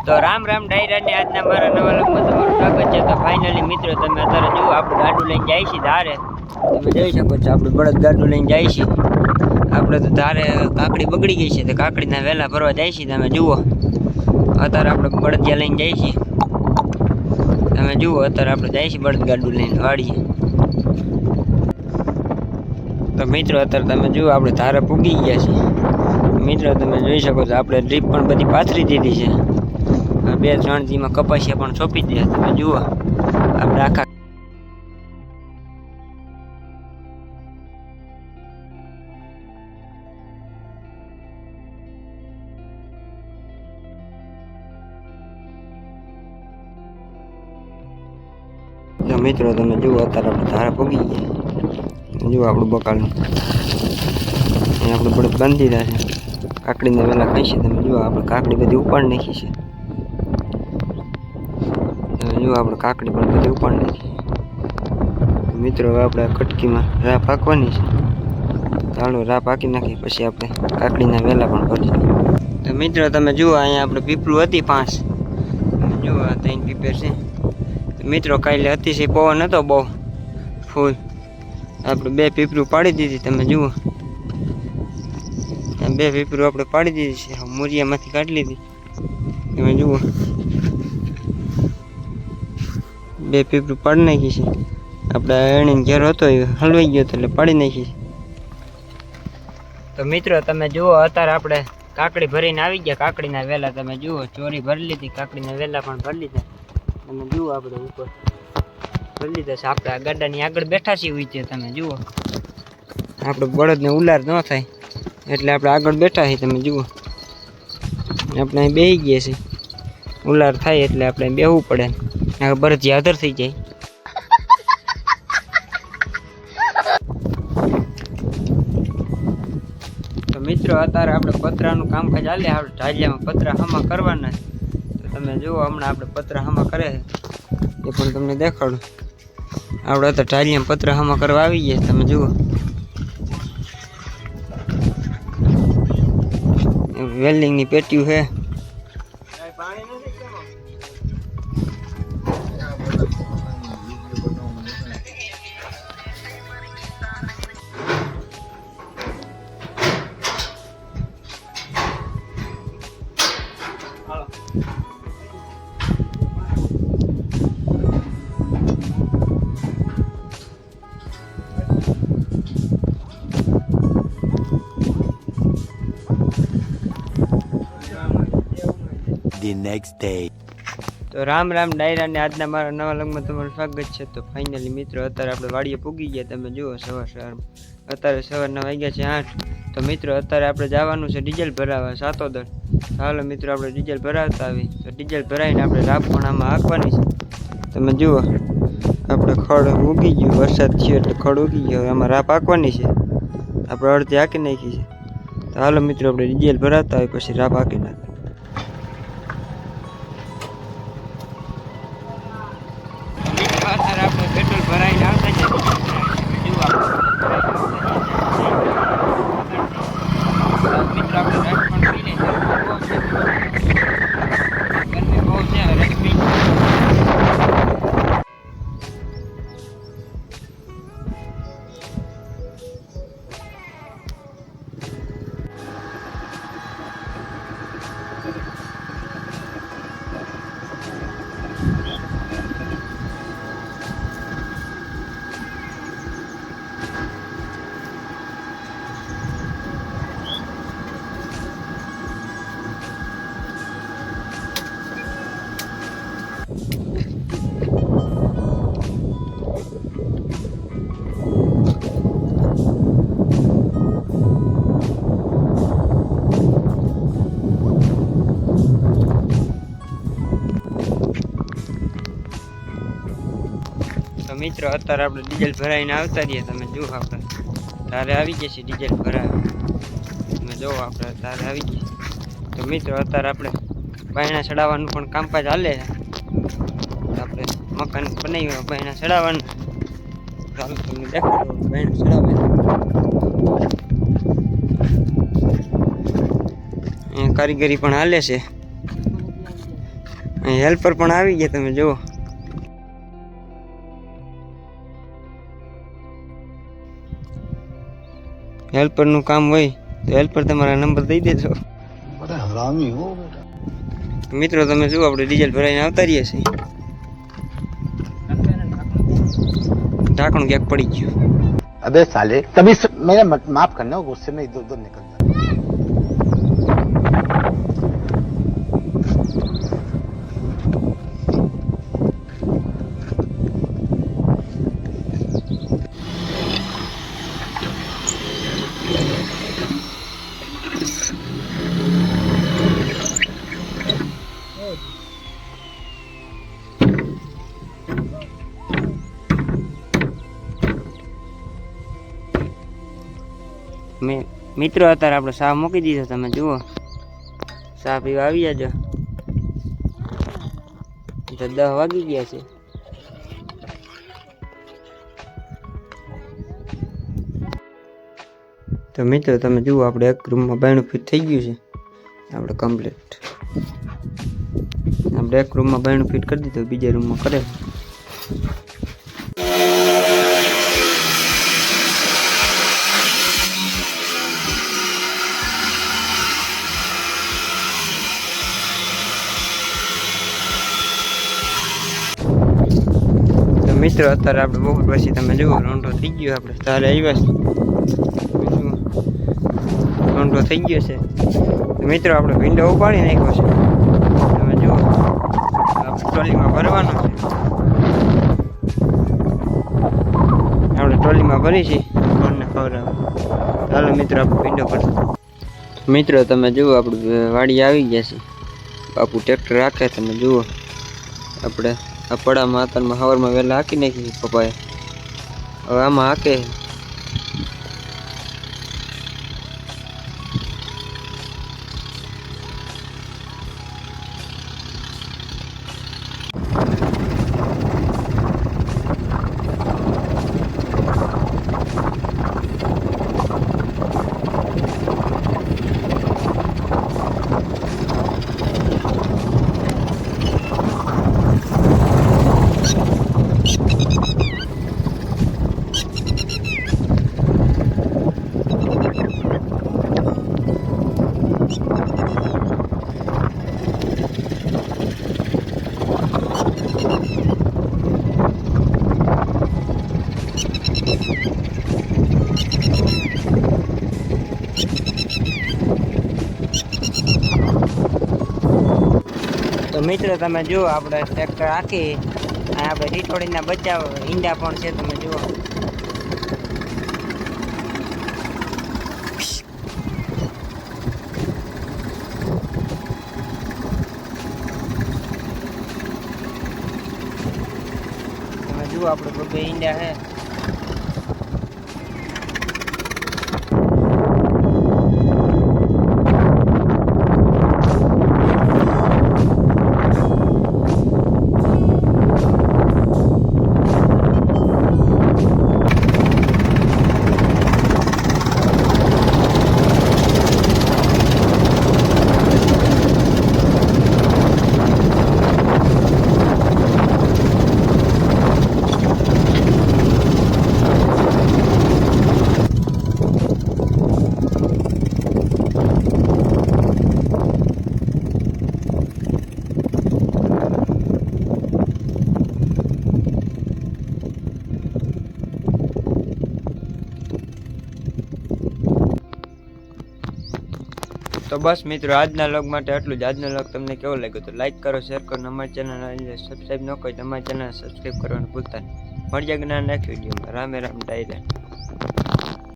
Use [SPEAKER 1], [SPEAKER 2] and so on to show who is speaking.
[SPEAKER 1] તો રામ રામ ડાયરાની આજના મારા નવા લોકમાં તમારું સ્વાગત છે। તો ફાઇનલી મિત્રો તમે અત્યારે જુઓ આપણું ગાડું લઈને જાય છે ધારે। તમે જોઈ શકો છો આપણું બળદ ગાડું લઈને જાય છે। આપણે તો ધારે કાકડી બગડી ગઈ છે તો કાકડીના વેલા ભરવા જાય છે। તમે જુઓ અત્યારે આપણે બળદિયા લઈને જાય છે। તમે જુઓ અત્યારે આપણે જાય છે બળદ ગાડું લઈને વાડીએ। તો મિત્રો અત્યારે તમે જુઓ આપણે ધારે પૂગી ગયા છે। મિત્રો તમે જોઈ શકો છો આપણે ડ્રીપ પણ બધી પાથરી દીધી છે। 2-3 દીમાં કપાસિયા પણ સોંપી દે। તમે જુઓ આપણે આખા તો મિત્રો તમે જુઓ અત્યારે આપણે ધારા પૂગી ગયા। જુઓ આપણું બકાલું અહીંયા આપણે બળદ બાંધી દીધા છે। કાકડીને વેલા ખાઈ છે। તમે જુઓ આપણે કાકડી બધી ઉપાડી નાખી છે। તમે જુઓ આપણે કાકડી પણ બધી ઉપાડી નાખી। મિત્રો હવે આપણે કટકીમાં રાહ પાકવાની છે। ચાલો રાહ પાકી નાખી પછી આપણે કાકડીના વેલા પણ ભરીશું। તો મિત્રો તમે જુઓ અહીંયા આપણે પીપળું હતી 5। તમે જુઓ આ 3 પીપર છે। તો મિત્રો કાલે અતિશય પવન હતો બહુ ફૂલ, આપણે 2 પીપળું પાડી દીધી। તમે જુઓ 2 પીપળું આપણે પાડી દીધી છે, મૂરિયામાંથી કાઢી લીધી। તમે જુઓ 2 પીપળું પાડી નાખી છે। આપણે એણીને ઘેર હતો એ હલવાઈ ગયો હતો એટલે પાડી નાખી છે। તો મિત્રો તમે જુઓ અત્યારે આપણે કાકડી ભરીને આવી ગયા। કાકડીના વેલા તમે જુઓ ચોરી ભરી લીધી, કાકડીના વેલા પણ ભરી લીધા। તમે જુઓ આપણે ઉપર ભરી લીધા છે। આપણે આ ગાડાની આગળ બેઠા છીએ ઉઈચે। તમે જુઓ આપણે બળદને ઉલાર ન થાય એટલે આપણે આગળ બેઠા છીએ। તમે જુઓ આપણે અહીં બેસી ગયા છે, ઉલાર થાય એટલે આપણે બેસવું પડે, બળદ હાજર થઈ જાય। તો મિત્રો અત્યારે આપણે પતરાનું કામકાજ ચાલે। આપણે ઢાલિયામાં પતરા હામા કરવાના છે। તો તમે જુઓ હમણાં આપણે પતરા હામા કરે એ પણ તમને દેખાડું। આપણે અત્યારે ઢાલિયામાં પતરા હામા કરવા આવી ગયા। તમે જુઓ વેલ્ડિંગની પેટીયું છે।
[SPEAKER 2] The next day.
[SPEAKER 1] તો રામ રામ ડાયરાને આજના મારા નવા લગ્નમાં તમારું સ્વાગત છે। તો ફાઇનલી મિત્રો અત્યારે આપણે વાડીએ પૂગી ગયા। તમે જુઓ સવારમાં અત્યારે સવારના વાગ્યા છે 8। તો મિત્રો અત્યારે આપણે જવાનું છે ડીઝલ ભરાવા સાતોદર। ચાલો મિત્રો આપણે ડીઝલ ભરાવતા આવી। તો ડીઝલ ભરાવીને આપણે રાપણામાં હાંકવાની છે। તમે જુઓ આપણે ખડ ઉગી ગયું, વરસાદ થયો એટલે ખડ ઉગી ગયો। આમાં રાપ હાંકવાની છે, આપણે અડધી હાંકી નાખી છે। તો હાલો મિત્રો આપણે ડીઝલ ભરાવતા આવી પછી રાપ હાંકી નાખીએ। આપણે પેટ્રોલ ભરાઈને આવતા જઈએ। મિત્રો આપણે રસ પણ પી લઈએ। ગરમી બહુ છે, રસ પી તો મિત્રો અત્યારે આપણે ડીઝલ ભરાઈને આવતા રહીએ। તમે જુઓ આપણે તારે આવી ગયા છે ડીઝલ ભરાવે। તમે જુઓ આપણે તારે આવી ગયા। તો મિત્રો અત્યારે આપણે બાયણા ચડાવવાનું પણ કામકાજ હાલે છે। આપણે મકાન બનાવ્યું બાયણા ચડાવવાનું। ચાલો તમને દેખાડો બાયણા ચડાવે। કારીગરી પણ હાલે છે। અહીં હેલ્પર પણ આવી ગયા, તમે જુઓ. હેલ્પર નું કામ હોય તો હેલ્પર તમારા નંબર દઈ દેજો. મિત્રો તમે જુઓ, આપણે ડીઝલ ભરાઈને આવતા રહીએ છીએ. ઢાંકણું ક્યાંક પડી ગયું.
[SPEAKER 3] अबे साले तभी मेरा माफ करना, गुस्से में इधर उधर निकल जाता.
[SPEAKER 1] મિત્રો અત્યારે આપણે ચા મૂકી દીધો, તમે જુઓ. ચા પીવા આવી જાજો. 10 વાગી ગયા છે. તો મિત્રો તમે જુઓ, આપણે એક રૂમમાં બાયણું ફિટ થઈ ગયું છે આપણે કમ્પ્લીટ. આપણે એક રૂમમાં બાયણું ફિટ કરી દીધું, બીજા રૂમમાં કરે. મિત્રો અત્યારે આપણે બપોર પછી તમે જુઓ રોંઢો થઈ ગયો. આપણે તારે આવ્યા રોંઢો થઈ ગયો છે. મિત્રો આપણે વિન્ડો ઉપાડી નાખ્યો છે, તમે જુઓ. આપણે ટ્રોલીમાં ભરવાનો છે. આપણે ટ્રોલીમાં ભરી છીએ, કોણને ખવડાવે. ચાલો મિત્રો આપણે વિન્ડો ભરશું. મિત્રો તમે જુઓ, આપણે વાડી આવી ગયા છે. બાપુ ટ્રેક્ટર રાખે, તમે જુઓ. આપણે આ પડામાં આતરમાં હવારમાં વહેલા હાંકી નાખી પપ્પાએ. હવે આમાં હાકે. તો મિત્રો તમે જુઓ, આપણે ટ્રેક્ટર હાંકી અને આપણે ટીટોડીના બચ્ચા ઈંડા પણ છે, તમે જુઓ. તમે જુઓ, આપણે બે ઈંડા છે. તો બસ મિત્રો, આજના વ્લોગ માટે આટલું જ. આજનો વ્લોગ તમને કેવો લાગ્યો તો લાઈક કરો, શેર કરો. અમારી ચેનલ સબસ્ક્રાઈબ ન કરી તો અમારી ચેનલ સબસ્ક્રાઈબ કરવાનું ભૂલતા નહીં. મળીએ જ્ઞાન નાખી વિડીયોમાં. રામે રામ ડાયરા.